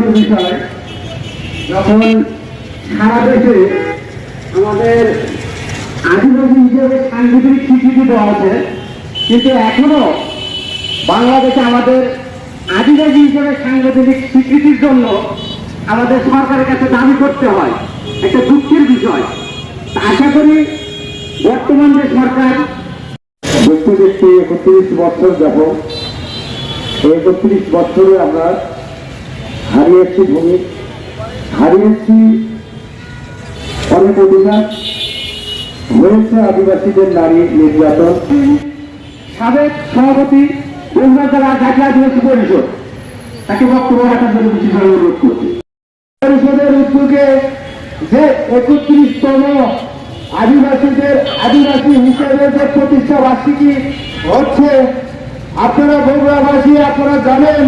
দুঃখের বিষয়, যখন সারা দেশে আমাদের আদিবাসী হিসেবে সাংবিধানিক স্বীকৃতি দেওয়া আছে, কিন্তু এখনো বাংলাদেশে আমাদের আদিবাসী হিসেবে সাংবিধানিক স্বীকৃতির জন্য আমাদের সরকারের কাছে দাবি করতে হয়। একটা দুঃখের বিষয়। আশা করি বর্তমান যে সরকার দেখতে দেখতে 31 বছর যাব, 31 বছরে আমরা হারিয়েছি ভূমি, হারিয়েছি অনেক অধিকার, হয়েছে আদিবাসীদের নারী নির্যাতন। সাবেক সভাপতি জেলা জাতীয় আদিবাসী পরিষদ তাকে বক্তব্য রাখার জন্য বিশেষভাবে অনুরোধ করছি। পরিষদের উদ্যোগে যে 31তম আদিবাসী হিসেবে যে প্রতিষ্ঠা বার্ষিকী হচ্ছে, আপনারা বগুড়াবাসী আপনারা জানেন